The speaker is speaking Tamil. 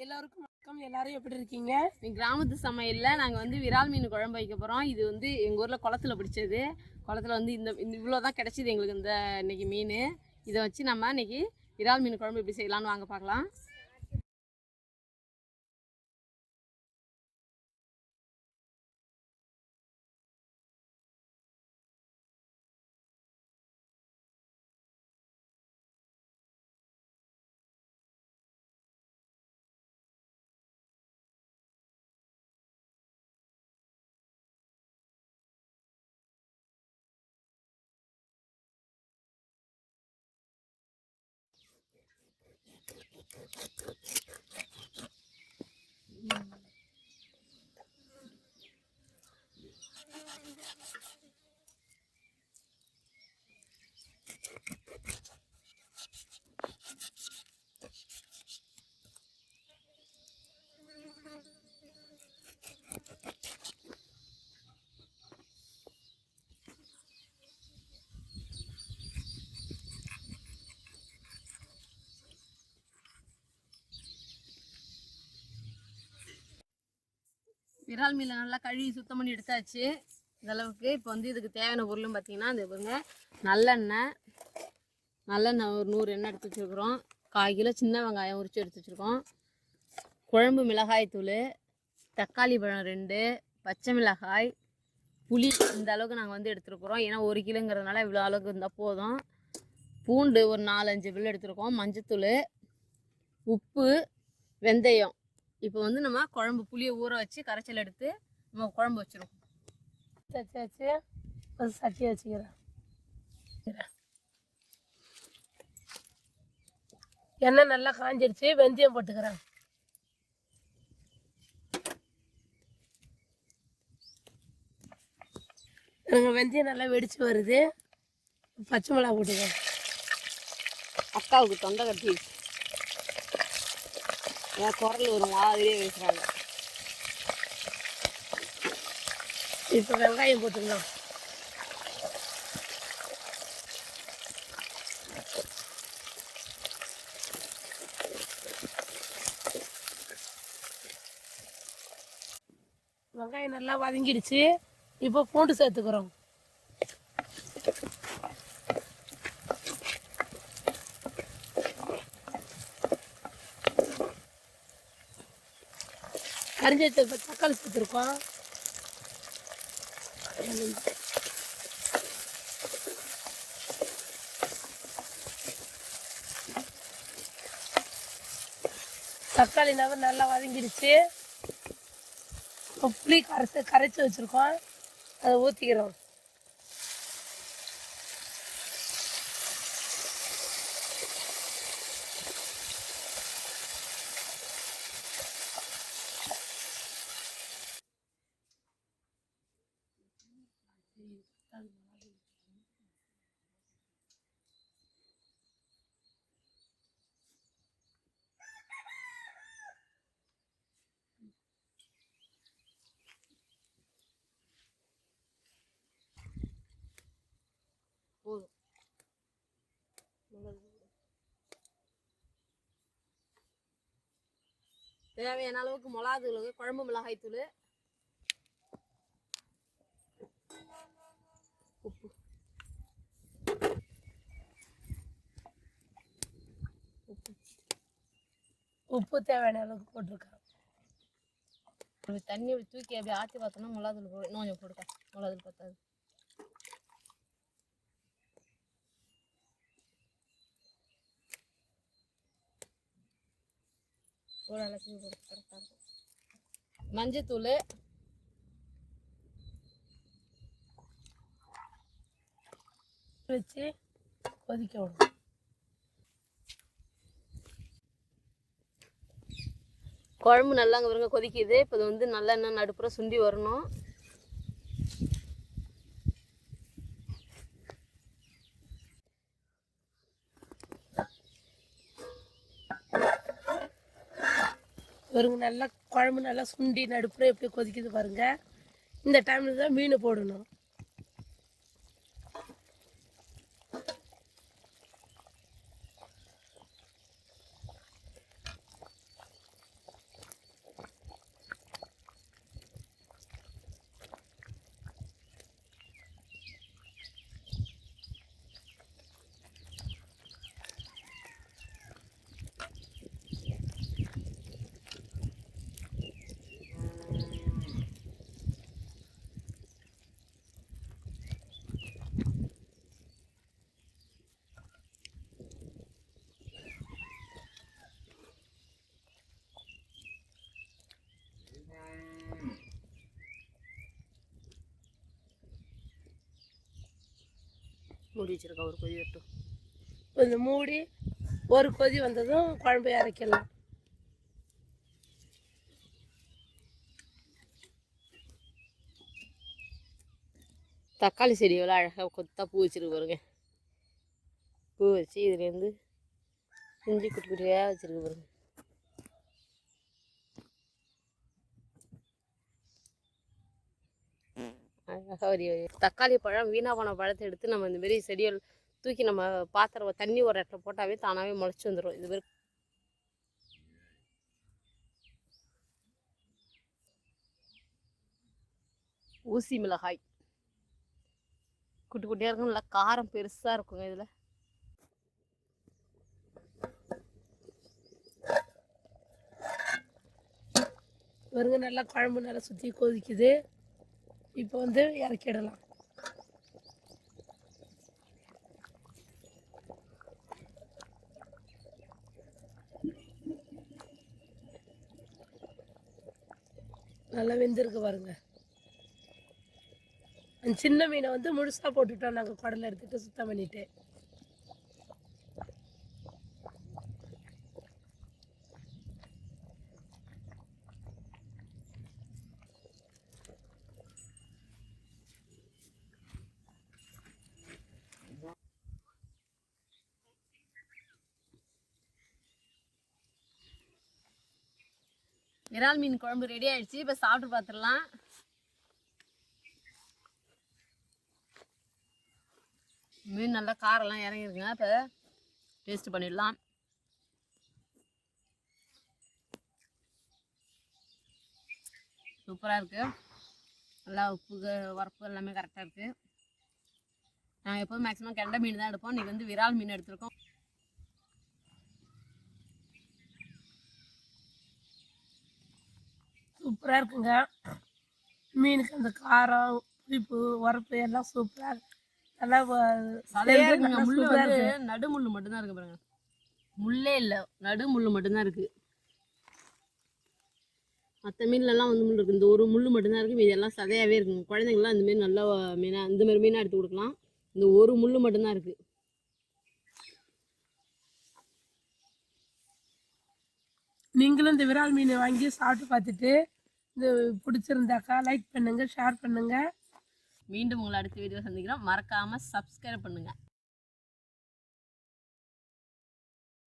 எல்லாருக்கும் வணக்கம். எல்லாரும் எப்படி இருக்கீங்க? கிராமத்து சமையலில் நாங்கள் வந்து விரால் மீன் குழம்பு வைக்க போகிறோம். இது வந்து எங்கள் ஊரில் குளத்துல பிடிச்சது. குளத்துல வந்து இந்த இவ்வளோ தான் கிடச்சிது எங்களுக்கு இன்னைக்கு மீன். இதை வச்சு நம்ம இன்னைக்கு விரால் மீன் குழம்பு எப்படி செய்யலாம்னு வாங்க பார்க்கலாம். விரால் மீனை நல்லா கழுவி சுத்தம் பண்ணி எடுத்தாச்சு. இந்தளவுக்கு இப்போ வந்து இதுக்கு தேவையான பொருளும் பார்த்தீங்கன்னா இந்த பாருங்க, நல்லெண்ணெய் ஒரு 100 எண்ணெய் எடுத்து வச்சுருக்குறோம். 1/4 கிலோ சின்ன வெங்காயம் உரித்து எடுத்து வச்சுருக்கோம். குழம்பு மிளகாய் தூள், தக்காளி பழம் 2, பச்சை மிளகாய், புளி இந்த அளவுக்கு நாங்கள் வந்து எடுத்துருக்குறோம். ஏன்னா 1 கிலோங்கிறதுனால இவ்வளோ அளவுக்கு இருந்தால் போதும். பூண்டு ஒரு 4-5 பில்லு எடுத்துருக்கோம். மஞ்சத்தூள், உப்பு, வெந்தயம். இப்போ வந்து நம்ம குழம்பு புளியை ஊற வச்சு கரைச்சல் எடுத்து நம்ம குழம்பு வச்சிருவோம். வச்சு ஒரு சட்டியை வச்சுக்கிறேன். எண்ணெய் நல்லா காஞ்சிருச்சு. வெந்தயம் போட்டுக்கிறேன். வெந்தயம் நல்லா வெடிச்சு வருது. பச்சை மிளகா போட்டுக்கிறேன். அக்காவுக்கு தொண்டை கட்டிடுச்சு, என் குரல் ஒரு மாதிரியே பேசுகிறாங்க. இப்போ வெங்காயம் போட்டுக்கலாம். வெங்காயம் நல்லா வதங்கிடுச்சு. இப்போ பூண்டு சேர்த்துக்கிறோம். கரிஞ்சு வச்ச தக்காளி சேர்த்துருக்கோம். தக்காளி நல்லா வதங்கிடுச்சு. புளி கரைச்சி வச்சிருக்கோம், அதை ஊற்றிக்கிறோம். போதும். தேவையான அளவுக்கு மிளகாத்தூள், குழம்பு மிளகாய் தூள், உப்பு உப்பு தேவையான அளவுக்கு போட்டிருக்கேன். தண்ணி தூக்கி அப்படியே ஆற்றி பார்த்தோம்னா மிளகாத்தூள் இன்னும் கொஞ்சம் போடுக்க. மிளகாத்தூள் பத்தாது. ஒரு அளவுக்கு போட்டு கரெக்டாக இருக்கும். மஞ்சத்தூள், வச்சு கொதிக்க விடணும். குழம்பு நல்லா அங்கே பாருங்க கொதிக்குது. இப்போ இது வந்து நல்லெண்ணெய் நடுப்புற சுண்டி வரணும். பாருங்க, நல்லா குழம்பு நல்லா சுண்டி நடுப்புற எப்படி கொதிக்குது பாருங்க. இந்த டைமில் தான் மீன் போடணும். மூடி வச்சுருக்கேன் ஒரு கொதி வரட்டும். கொஞ்சம் மூடி ஒரு கொதி வந்ததும் குழம்பு இறக்கிடலாம். தக்காளி செடி எவ்வளோ அழகாக கொத்தா பூ வச்சுருக்கு பாருங்க. பூ வச்சு இதுலேருந்து குஞ்சு குட்டி குட்டியாக வச்சுருக்கு பாருங்க. அழகாக ஒரு தக்காளி பழம் வீணா போன பழத்தை எடுத்து நம்ம இந்த மாரி செடிகள் தூக்கி நம்ம பாத்திரம் தண்ணி ஒரு இடத்துல போட்டாவே தானாகவே முளைச்சி வந்துடும். இது மாதிரி ஊசி மிளகாய் குட்டி குட்டியாக இருக்கும், நல்லா காரம் பெருசாக இருக்குங்க. இதில் பாருங்க நல்லா குழம்பு நல்லா சுற்றி கொதிக்குது. இப்போ வந்து இறக்கிடலாம். நல்லா வெந்திருக்கு பாருங்க. அந்த சின்ன மீனை வந்து முழுசாக போட்டுட்டோம் நாங்கள் குடலை எடுத்துட்டு சுத்தம் பண்ணிட்டு. இறால் மீன் குழம்பு ரெடி ஆயிடுச்சு. இப்போ சாப்பிட்டு பார்த்துடலாம். மீன் நல்லா காரெல்லாம் இறங்கிருக்குங்க. இப்போ டேஸ்ட் பண்ணிடலாம். சூப்பராக இருக்குது. நல்லா உப்பு உரப்பு எல்லாமே கரெக்டாக இருக்குது. நாங்கள் எப்போதும் மேக்ஸிமம் கெண்டை மீன் தான் எடுப்போம். இன்றைக்கி வந்து விரால் மீன் எடுத்துருக்கோம். சூப்பராக இருக்குங்க. மீனுக்கு அந்த காரம் புளிப்பு உரப்பு எல்லாம் சூப்பராக நல்லா சதையாக இருக்குங்க. முள் வந்து நடு முள் மட்டும்தான் இருக்குது பாருங்க. முள்ளே இல்லை, நடு முள் மட்டும்தான் இருக்குது. மற்ற மீன்லலாம் வந்து முள் இருக்குது. இந்த ஒரு முள் மட்டும்தான் இருக்குது. மீது எல்லாம் சதையாகவே இருக்குங்க. குழந்தைங்களாம் இந்தமாரி நல்லா மீனாக இந்தமாரி மீனாக எடுத்து கொடுக்கலாம். இந்த ஒரு முள் மட்டும்தான் இருக்குது. நீங்களும் இந்த விரால் மீனை வாங்கி சாப்பிட்டு பார்த்துட்டு இது பிடிச்சிருந்தாக்கா லைக் பண்ணுங்கள், ஷேர் பண்ணுங்கள். மீண்டும் உங்களை அடுத்த வீடியோ சந்திக்கிறோம். மறக்காமல் சப்ஸ்கிரைப் பண்ணுங்கள்.